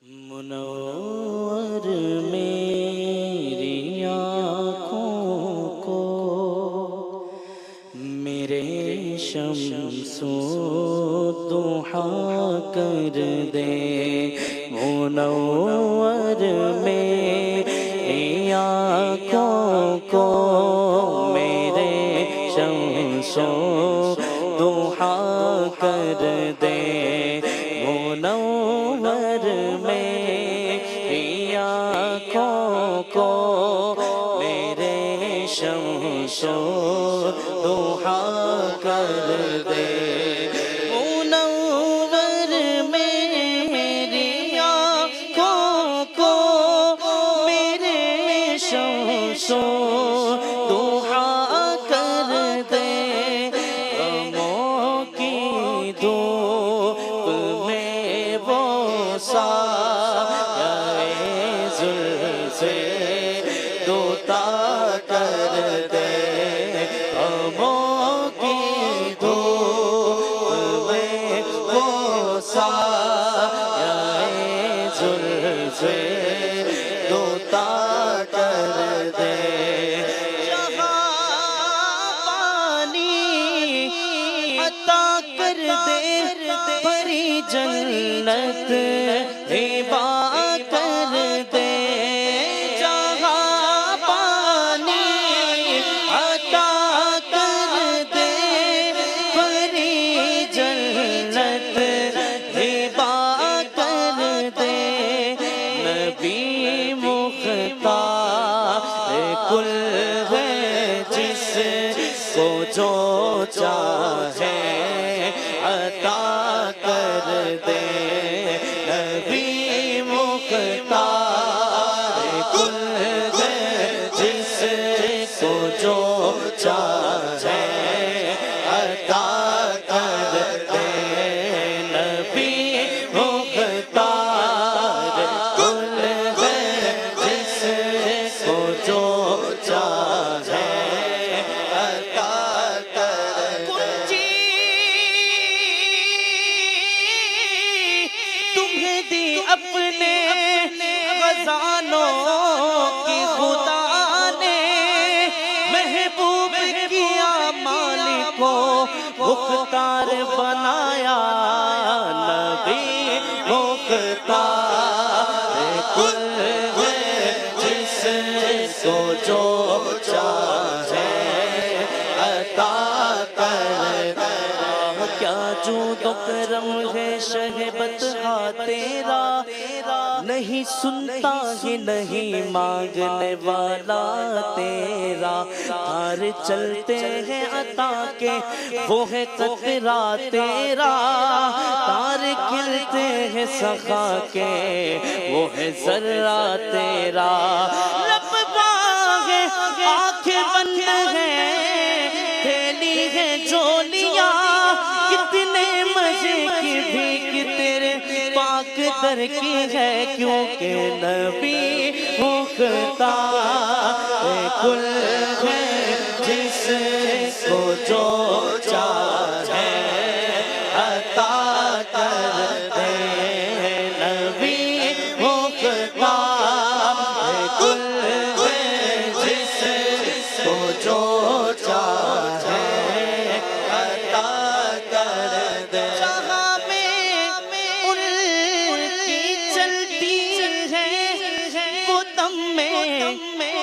منور میری آنکھوں کو میرے شمس و ضحیٰ کر دے، منور میری آنکھوں کو میرے شمس و ضحیٰ کر دے، منور میری آنکھوں کو میرے شمس و ضحیٰ کر دے، منور میری آنکھوں کو میرے شمس و ضحیٰ کر دے، غموں کی دھوپ میں وہ سایہ زلف سے دوتا کر دے، غموں کی دھوپ میں وہ سایہ زلف سے دوتا کر دے، جہاں پانی عطا کر دے، پری جنت ہبا کر دے، جہاں پانی عطا کر دے، پری جنت ہبا کر دے، نبی مختار کل ہے جس کو جو چاہے عطا کر دے، نبی مختار کل ہے جس کو جو چاہے عطا کر دے، نبی مختار کل ہے جس کو جو چاہے عطا کر دے، تمہیں دی اپنے خزانوں کی خدا نے، محبوب کیا مالک کو مختار بنایا، نبی مختار کل ہے جس کو جو چاہے عطا کر دے، کیا جود و کرم ہے شہبت تیرا، نہیں سنتا ہی نہیں مانگنے والا تیرا، تار چلتے ہیں عطا کے وہ ہے قطرہ تیرا، تار کھلتے ہیں سخا کے وہ ہے ذرہ تیرا، لب باغ ہے آنکھیں بند ہیں تھیلی ہے جولیاں، کتنے مزے کی بھیک تیرے پاک در کی ہے، کیونکہ نبی مختار کل ہے جس کو جو چاہے عطا کر دے، نبی مختار کل ہے جس کو جو چاہے عطا کر دے، جہاں میں ان کی چلتی ہے وہ دم میں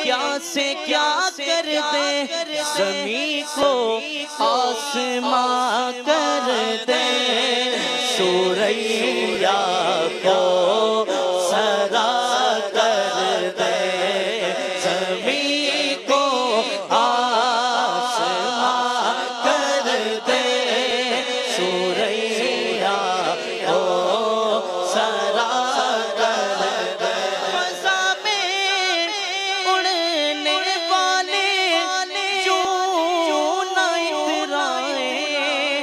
کیا سے کیا کر دے، زمین کو آسماں کر دے، سوریا کو سرا کر دے، زمین کو آسماں کر دے، سوریا کو سرا کر دے، فضا میں اڑنے والے جو نہ اترائیں،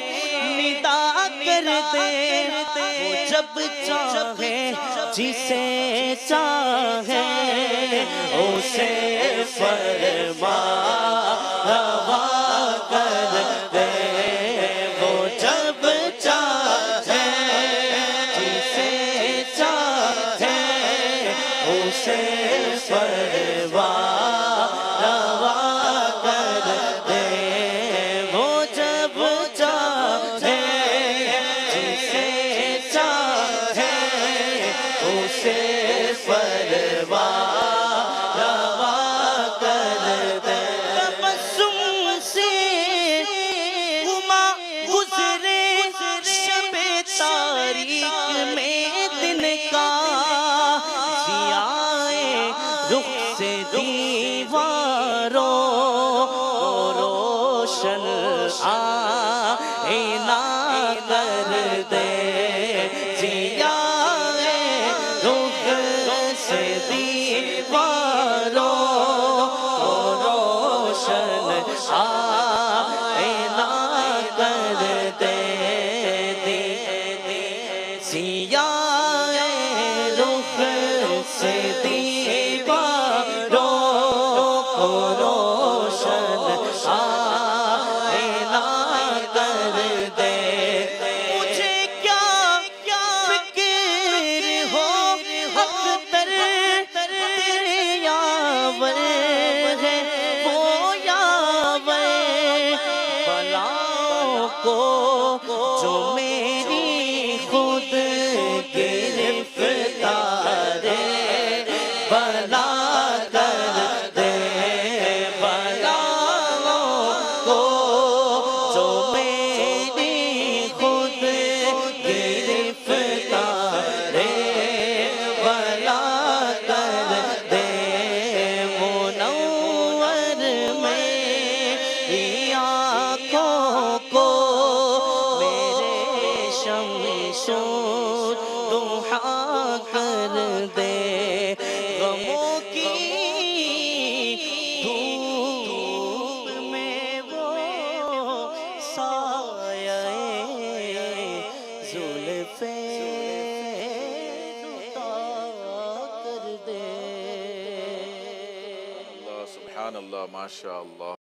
ندا کر دے، وہ جب چاہے جسے چاہے اسے فرما روا کر دے، وہ جب چاہے جسے چاہے سے پرواہ روا کر دے وہ جب چاہے جسے چاہے اسے پرواہ روا کر دے تبسم سے گما گزرے شب تاریک میں دن کا رخ سے دیواروں روشن آئینہ کر دے ضیائے رخ سے دیواروں روشن آئینہ کر دے ضیائے رخ سے روشن آئینہ کر دے مجھے کیا فکر ہو حق تیرے یاور ہے وہ یاور بلاؤں کو جو میری خود گرفتار بلا دعا کر دے غموں کی دھوپ میں وہ سایہ زلفیں عطا کر دے اللہ سبحان اللہ ماشاء اللہ